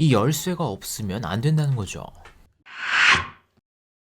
이 열쇠가 없으면 안 된다는 거죠.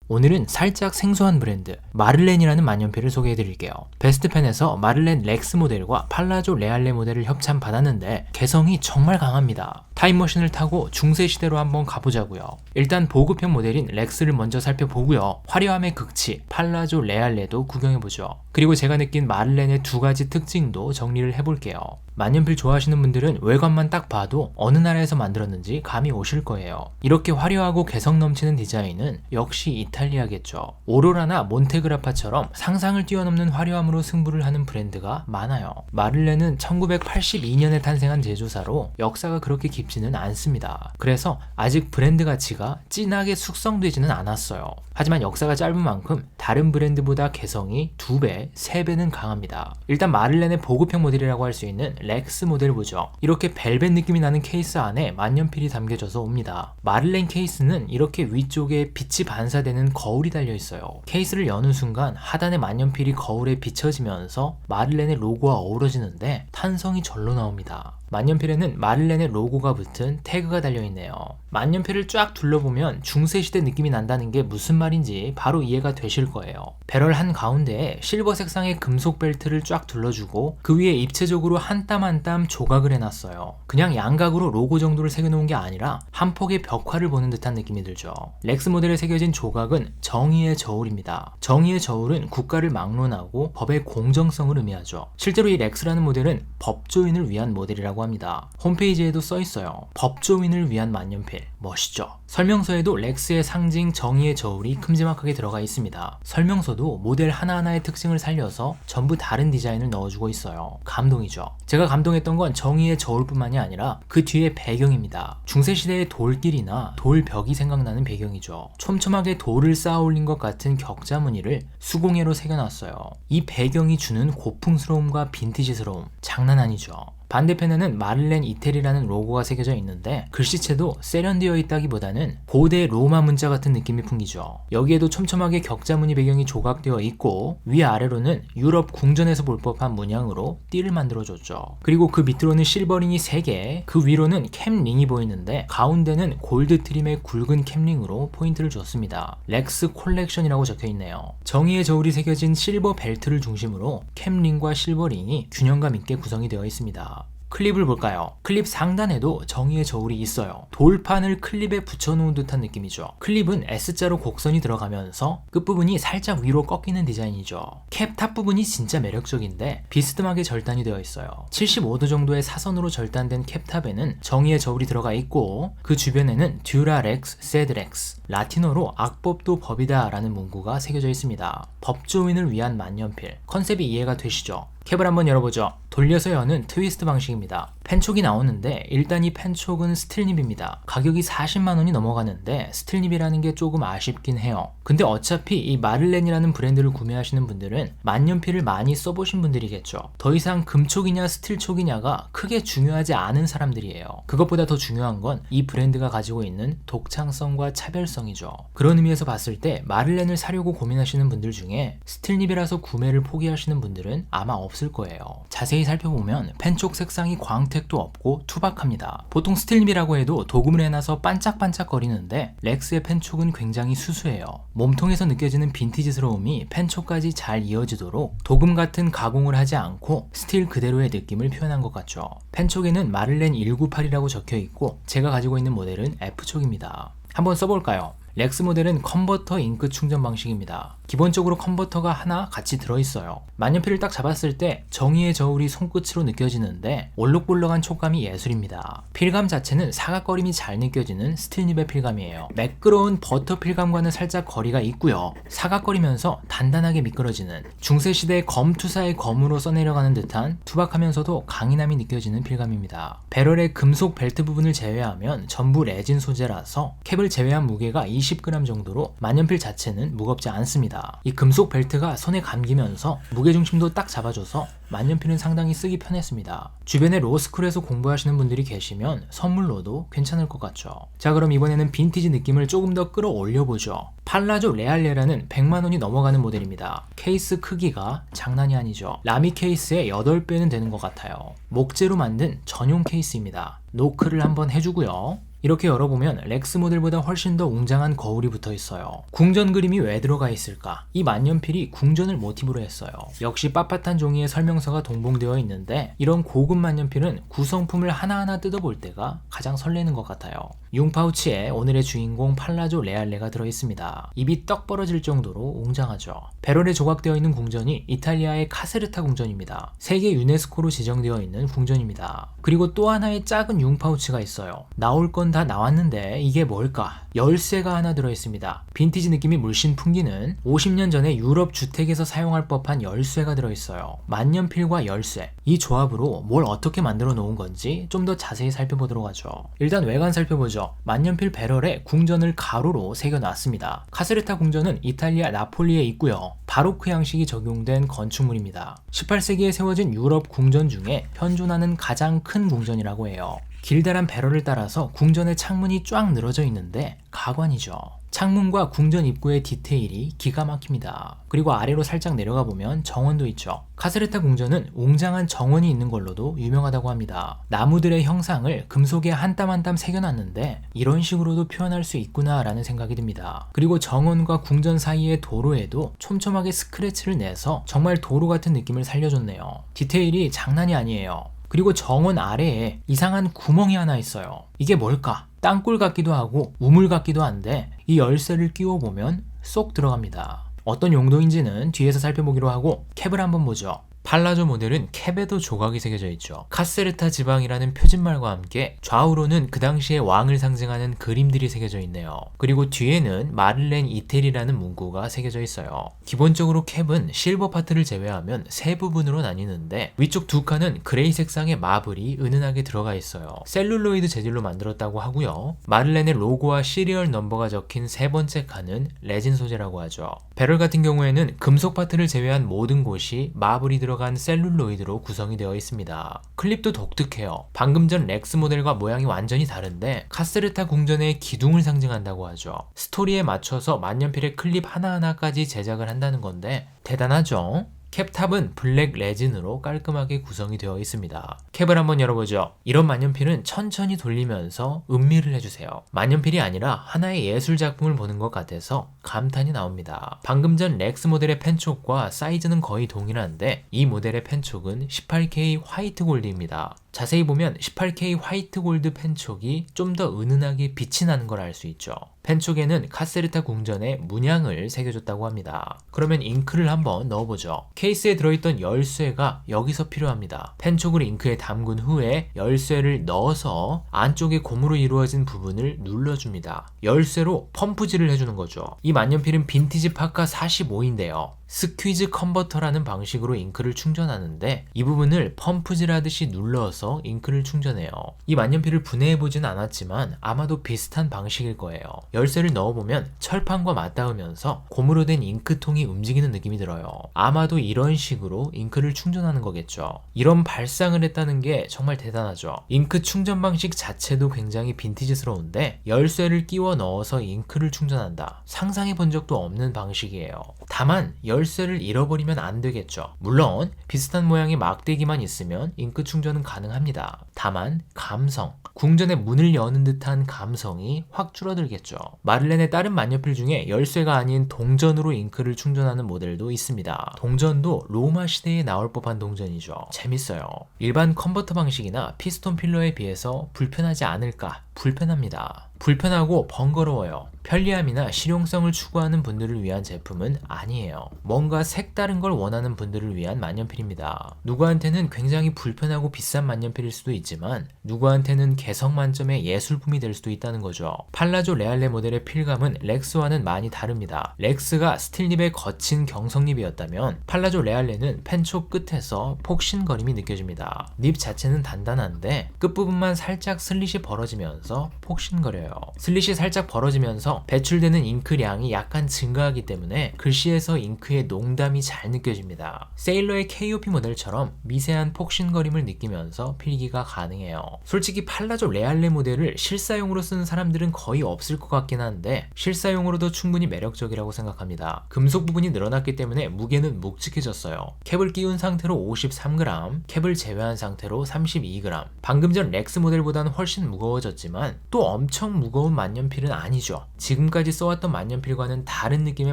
오늘은 살짝 생소한 브랜드 마를렌이라는 만년필을 소개해드릴게요. 베스트펜에서 마를렌 렉스 모델과 팔라조 레알레 모델을 협찬 받았는데 개성이 정말 강합니다. 타임머신을 타고 중세시대로 한번 가보자고요. 일단 보급형 모델인 렉스를 먼저 살펴보고요. 화려함의 극치 팔라조 레알레도 구경해보죠. 그리고 제가 느낀 마를렌의 두 가지 특징도 정리를 해볼게요. 만년필 좋아하시는 분들은 외관만 딱 봐도 어느 나라에서 만들었는지 감이 오실 거예요. 이렇게 화려하고 개성 넘치는 디자인은 역시 이탈리아겠죠. 오로라나 몬테그라파처럼 상상을 뛰어넘는 화려함으로 승부를 하는 브랜드가 많아요. 마를렌은 1982년에 탄생한 제조사로 역사가 그렇게 깊지는 않습니다. 그래서 아직 브랜드 가치가 진하게 숙성되지는 않았어요. 하지만 역사가 짧은 만큼 다른 브랜드보다 개성이 2배, 3배는 강합니다. 일단 마를렌의 보급형 모델이라고 할 수 있는 렉스 모델 보죠. 이렇게 벨벳 느낌이 나는 케이스 안에 만년필이 담겨져서 옵니다. 마를렌 케이스는 이렇게 위쪽에 빛이 반사되는 거울이 달려있어요. 케이스를 여는 순간 하단의 만년필이 거울에 비춰지면서 마를렌의 로고와 어우러지는데 탄성이 절로 나옵니다. 만년필에는 마를렌의 로고가 붙은 태그가 달려있네요. 만년필을 쫙 둘러보면 중세시대 느낌이 난다는 게 무슨 말인지 바로 이해가 되실 거예요. 배럴 한가운데에 실버 색상의 금속 벨트를 쫙 둘러주고 그 위에 입체적으로 한 땀 한 땀 조각을 해놨어요. 그냥 양각으로 로고 정도를 새겨놓은 게 아니라 한 폭의 벽화를 보는 듯한 느낌이 들죠. 렉스 모델에 새겨진 조각은 정의의 저울입니다. 정의의 저울은 국가를 막론하고 법의 공정성을 의미하죠. 실제로 이 렉스라는 모델은 법조인을 위한 모델이라고 합니다. 홈페이지에도 써있어요. 법조인을 위한 만년필. 멋있죠? 설명서에도 렉스의 상징 정의의 저울이 큼지막하게 들어가 있습니다. 설명서도 모델 하나하나의 특징을 살려서 전부 다른 디자인을 넣어주고 있어요. 감동이죠? 제가 감동했던 건 정의의 저울뿐만이 아니라 그 뒤의 배경입니다. 중세시대의 돌길이나 돌벽이 생각나는 배경이죠. 촘촘하게 돌을 쌓아 올린 것 같은 격자 무늬를 수공예로 새겨놨어요. 이 배경이 주는 고풍스러움과 빈티지스러움 장난 아니죠. 반대편에는 마를렌 이태리라는 로고가 새겨져 있는데 글씨체도 세련되어 있다기보다는 고대 로마 문자 같은 느낌이 풍기죠. 여기에도 촘촘하게 격자무늬 배경이 조각되어 있고 위아래로는 유럽 궁전에서 볼 법한 문양으로 띠를 만들어줬죠. 그리고 그 밑으로는 실버링이 3개, 그 위로는 캠링이 보이는데 가운데는 골드 트림의 굵은 캠링으로 포인트를 줬습니다. 렉스 콜렉션이라고 적혀있네요. 정의의 저울이 새겨진 실버 벨트를 중심으로 캠링과 실버링이 균형감 있게 구성이 되어 있습니다. 클립을 볼까요? 클립 상단에도 정의의 저울이 있어요. 돌판을 클립에 붙여놓은 듯한 느낌이죠. 클립은 S자로 곡선이 들어가면서 끝부분이 살짝 위로 꺾이는 디자인이죠. 캡 탑 부분이 진짜 매력적인데 비스듬하게 절단이 되어 있어요. 75도 정도의 사선으로 절단된 캡탑에는 정의의 저울이 들어가 있고 그 주변에는 듀라렉스, 세드렉스, 라틴어로 악법도 법이다 라는 문구가 새겨져 있습니다. 법조인을 위한 만년필. 컨셉이 이해가 되시죠? 캡을 한번 열어보죠. 돌려서 여는 트위스트 방식입니다. 펜촉이 나오는데 일단 이 펜촉은 스틸닙입니다. 가격이 40만원이 넘어가는데 스틸닙이라는 게 조금 아쉽긴 해요. 근데 어차피 이 마를렌이라는 브랜드를 구매하시는 분들은 만년필을 많이 써보신 분들이겠죠. 더 이상 금촉이냐 스틸촉이냐가 크게 중요하지 않은 사람들이에요. 그것보다 더 중요한 건 이 브랜드가 가지고 있는 독창성과 차별성이죠. 그런 의미에서 봤을 때 마를렌을 사려고 고민하시는 분들 중에 스틸닙이라서 구매를 포기하시는 분들은 아마 없을 거예요. 자세히 살펴보면 펜촉 색상이 광택도 없고 투박합니다. 보통 스틸립이라고 해도 도금을 해놔서 반짝반짝 거리는데 렉스의 펜촉은 굉장히 수수해요. 몸통에서 느껴지는 빈티지스러움이 펜촉까지 잘 이어지도록 도금 같은 가공을 하지 않고 스틸 그대로의 느낌을 표현한 것 같죠. 펜촉에는 마를렌 198이라고 적혀있고 제가 가지고 있는 모델은 F촉입니다. 한번 써볼까요? 렉스 모델은 컨버터 잉크 충전 방식입니다. 기본적으로 컨버터가 하나 같이 들어있어요. 만년필을 딱 잡았을 때 정의의 저울이 손끝으로 느껴지는데 올록볼록한 촉감이 예술입니다. 필감 자체는 사각거림이 잘 느껴지는 스틸닙의 필감이에요. 매끄러운 버터 필감과는 살짝 거리가 있고요. 사각거리면서 단단하게 미끄러지는 중세시대 검투사의 검으로 써내려가는 듯한 투박하면서도 강인함이 느껴지는 필감입니다. 배럴의 금속 벨트 부분을 제외하면 전부 레진 소재라서 캡을 제외한 무게가 20g 정도로 만년필 자체는 무겁지 않습니다. 이 금속 벨트가 손에 감기면서 무게중심도 딱 잡아줘서 만년필은 상당히 쓰기 편했습니다. 주변에 로스쿨에서 공부하시는 분들이 계시면 선물로도 괜찮을 것 같죠. 자, 그럼 이번에는 빈티지 느낌을 조금 더 끌어올려보죠. 팔라조 레알레라는 100만원이 넘어가는 모델입니다. 케이스 크기가 장난이 아니죠. 라미 케이스의 8배는 되는 것 같아요. 목재로 만든 전용 케이스입니다. 노크를 한번 해주고요. 이렇게 열어보면 렉스 모델보다 훨씬 더 웅장한 거울이 붙어 있어요. 궁전 그림이 왜 들어가 있을까? 이 만년필이 궁전을 모티브로 했어요. 역시 빳빳한 종이에 설명서가 동봉되어 있는데 이런 고급 만년필은 구성품을 하나하나 뜯어볼 때가 가장 설레는 것 같아요. 융 파우치에 오늘의 주인공 팔라조 레알레가 들어있습니다. 입이 떡 벌어질 정도로 웅장하죠. 배럴에 조각되어 있는 궁전이 이탈리아의 카세르타 궁전입니다. 세계 유네스코로 지정되어 있는 궁전입니다. 그리고 또 하나의 작은 융 파우치가 있어요. 나올 건 다 나왔는데 이게 뭘까? 열쇠가 하나 들어있습니다. 빈티지 느낌이 물씬 풍기는 50년 전에 유럽 주택에서 사용할 법한 열쇠가 들어있어요. 만년필과 열쇠, 이 조합으로 뭘 어떻게 만들어 놓은 건지 좀 더 자세히 살펴보도록 하죠. 일단 외관 살펴보죠. 만년필 배럴에 궁전을 가로로 새겨놨습니다. 카세르타 궁전은 이탈리아 나폴리에 있고요. 바로크 양식이 적용된 건축물입니다. 18세기에 세워진 유럽 궁전 중에 현존하는 가장 큰 궁전이라고 해요. 길다란 배럴을 따라서 궁전의 창문이 쫙 늘어져 있는데 가관이죠. 창문과 궁전 입구의 디테일이 기가 막힙니다. 그리고 아래로 살짝 내려가 보면 정원도 있죠. 카세르타 궁전은 웅장한 정원이 있는 걸로도 유명하다고 합니다. 나무들의 형상을 금속에 한 땀 한 땀 새겨놨는데 이런 식으로도 표현할 수 있구나 라는 생각이 듭니다. 그리고 정원과 궁전 사이의 도로에도 촘촘하게 스크래치를 내서 정말 도로 같은 느낌을 살려줬네요. 디테일이 장난이 아니에요. 그리고 정원 아래에 이상한 구멍이 하나 있어요. 이게 뭘까? 땅굴 같기도 하고 우물 같기도 한데 이 열쇠를 끼워보면 쏙 들어갑니다. 어떤 용도인지는 뒤에서 살펴보기로 하고 캡을 한번 보죠. 팔라조 모델은 캡에도 조각이 새겨져 있죠. 카세르타 지방이라는 표진말과 함께 좌우로는 그 당시의 왕을 상징하는 그림들이 새겨져 있네요. 그리고 뒤에는 마를렌 이태리라는 문구가 새겨져 있어요. 기본적으로 캡은 실버 파트를 제외하면 세 부분으로 나뉘는데 위쪽 두 칸은 그레이 색상의 마블이 은은하게 들어가 있어요. 셀룰로이드 재질로 만들었다고 하고요. 마를렌의 로고와 시리얼 넘버가 적힌 세 번째 칸은 레진 소재라고 하죠. 배럴 같은 경우에는 금속 파트를 제외한 모든 곳이 마블이 들어간 셀룰로이드로 구성이 되어 있습니다. 클립도 독특해요. 방금 전 렉스 모델과 모양이 완전히 다른데 카세르타 궁전의 기둥을 상징한다고 하죠. 스토리에 맞춰서 만년필의 클립 하나하나까지 제작을 한다는 건데 대단하죠? 캡탑은 블랙 레진으로 깔끔하게 구성이 되어 있습니다. 캡을 한번 열어보죠. 이런 만년필은 천천히 돌리면서 음미를 해주세요. 만년필이 아니라 하나의 예술 작품을 보는 것 같아서 감탄이 나옵니다. 방금 전 렉스 모델의 펜촉과 사이즈는 거의 동일한데 이 모델의 펜촉은 18K 화이트 골드입니다. 자세히 보면 18K 화이트 골드 펜촉이 좀 더 은은하게 빛이 나는 걸 알 수 있죠. 펜촉에는 카세르타 궁전의 문양을 새겨줬다고 합니다. 그러면 잉크를 한번 넣어보죠. 케이스에 들어있던 열쇠가 여기서 필요합니다. 펜촉을 잉크에 담근 후에 열쇠를 넣어서 안쪽에 고무로 이루어진 부분을 눌러줍니다. 열쇠로 펌프질을 해주는 거죠. 이 만년필은 빈티지 파카 45인데요. 스퀴즈 컨버터라는 방식으로 잉크를 충전하는데 이 부분을 펌프질 하듯이 눌러서 잉크를 충전해요. 이 만년필을 분해해보진 않았지만 아마도 비슷한 방식일 거예요. 열쇠를 넣어보면 철판과 맞닿으면서 고무로 된 잉크통이 움직이는 느낌이 들어요. 아마도 이런 식으로 잉크를 충전하는 거겠죠. 이런 발상을 했다는 게 정말 대단하죠. 잉크 충전 방식 자체도 굉장히 빈티지스러운데 열쇠를 끼워 넣어서 잉크를 충전한다. 상상해 본 적도 없는 방식이에요. 다만 열쇠를 잃어버리면 안 되겠죠. 물론 비슷한 모양의 막대기만 있으면 잉크 충전은 가능합니다. 다만 감성, 궁전의 문을 여는 듯한 감성이 확 줄어들겠죠. 마를렌의 다른 만년필 중에 열쇠가 아닌 동전으로 잉크를 충전하는 모델도 있습니다. 동전도 로마 시대에 나올 법한 동전이죠. 재밌어요. 일반 컨버터 방식이나 피스톤 필러에 비해서 불편하지 않을까? 불편합니다. 불편하고 번거로워요. 편리함이나 실용성을 추구하는 분들을 위한 제품은 아니에요. 뭔가 색다른 걸 원하는 분들을 위한 만년필입니다. 누구한테는 굉장히 불편하고 비싼 만년필일 수도 있지만 누구한테는 개성 만점의 예술품이 될 수도 있다는 거죠. 팔라조 레알레 모델의 필감은 렉스와는 많이 다릅니다. 렉스가 스틸립의 거친 경성립이었다면 팔라조 레알레는 펜촉 끝에서 폭신거림이 느껴집니다. 립 자체는 단단한데 끝부분만 살짝 슬릿이 벌어지면서 폭신거려요. 슬릿이 살짝 벌어지면서 배출되는 잉크량이 약간 증가하기 때문에 글씨에서 잉크의 농담이 잘 느껴집니다. 세일러의 KOP 모델처럼 미세한 폭신거림을 느끼면서 필기가 가능해요. 솔직히 팔라조 레알레 모델을 실사용으로 쓰는 사람들은 거의 없을 것 같긴 한데 실사용으로도 충분히 매력적이라고 생각합니다. 금속 부분이 늘어났기 때문에 무게는 묵직해졌어요. 캡을 끼운 상태로 53g, 캡을 제외한 상태로 32g. 방금 전 렉스 모델보다는 훨씬 무거워졌지만 또 엄청 무거운 만년필은 아니죠. 지금까지 써왔던 만년필과는 다른 느낌의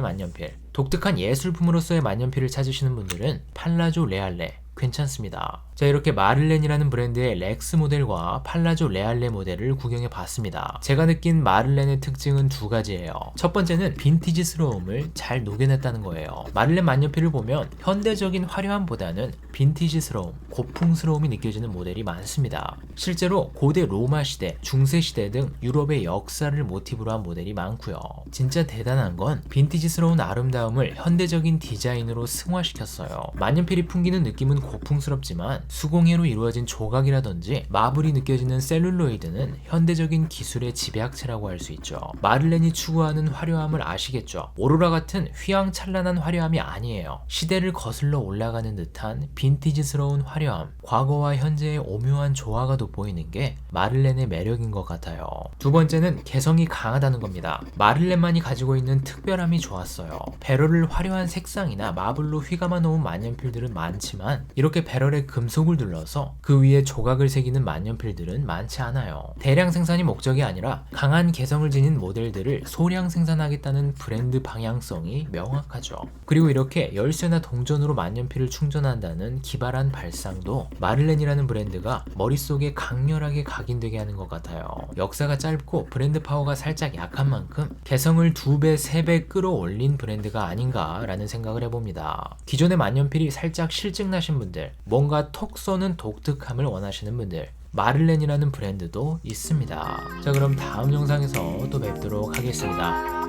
만년필. 독특한 예술품으로서의 만년필을 찾으시는 분들은 팔라조 레알레 괜찮습니다. 자, 이렇게 마를렌이라는 브랜드의 렉스 모델과 팔라조 레알레 모델을 구경해 봤습니다. 제가 느낀 마를렌의 특징은 두 가지예요. 첫 번째는 빈티지스러움을 잘 녹여냈다는 거예요. 마를렌 만년필을 보면 현대적인 화려함보다는 빈티지스러움, 고풍스러움이 느껴지는 모델이 많습니다. 실제로 고대 로마 시대, 중세 시대 등 유럽의 역사를 모티브로 한 모델이 많고요. 진짜 대단한 건 빈티지스러운 아름다움을 현대적인 디자인으로 승화시켰어요. 만년필이 풍기는 느낌은 고풍스럽지만 수공예로 이루어진 조각이라든지 마블이 느껴지는 셀룰로이드는 현대적인 기술의 집약체라고 할 수 있죠. 마를렌이 추구하는 화려함을 아시겠죠? 오로라 같은 휘황찬란한 화려함이 아니에요. 시대를 거슬러 올라가는 듯한 빈티지스러운 화려함, 과거와 현재의 오묘한 조화가 돋보이는 게 마를렌의 매력인 것 같아요. 두 번째는 개성이 강하다는 겁니다. 마를렌만이 가지고 있는 특별함이 좋았어요. 배럴을 화려한 색상이나 마블로 휘감아 놓은 만년필들은 많지만 이렇게 배럴에 금속을 둘러서 그 위에 조각을 새기는 만년필들은 많지 않아요. 대량 생산이 목적이 아니라 강한 개성을 지닌 모델들을 소량 생산하겠다는 브랜드 방향성이 명확하죠. 그리고 이렇게 열쇠나 동전으로 만년필을 충전한다는 기발한 발상도 마를렌이라는 브랜드가 머릿속에 강렬하게 각인되게 하는 것 같아요. 역사가 짧고 브랜드 파워가 살짝 약한 만큼 개성을 2배, 3배 끌어올린 브랜드가 아닌가라는 생각을 해봅니다. 기존의 만년필이 살짝 실증나신 분들, 뭔가 톡 쏘는 독특함을 원하시는 분들, 마를렌이라는 브랜드도 있습니다. 자, 그럼 다음 영상에서 또 뵙도록 하겠습니다.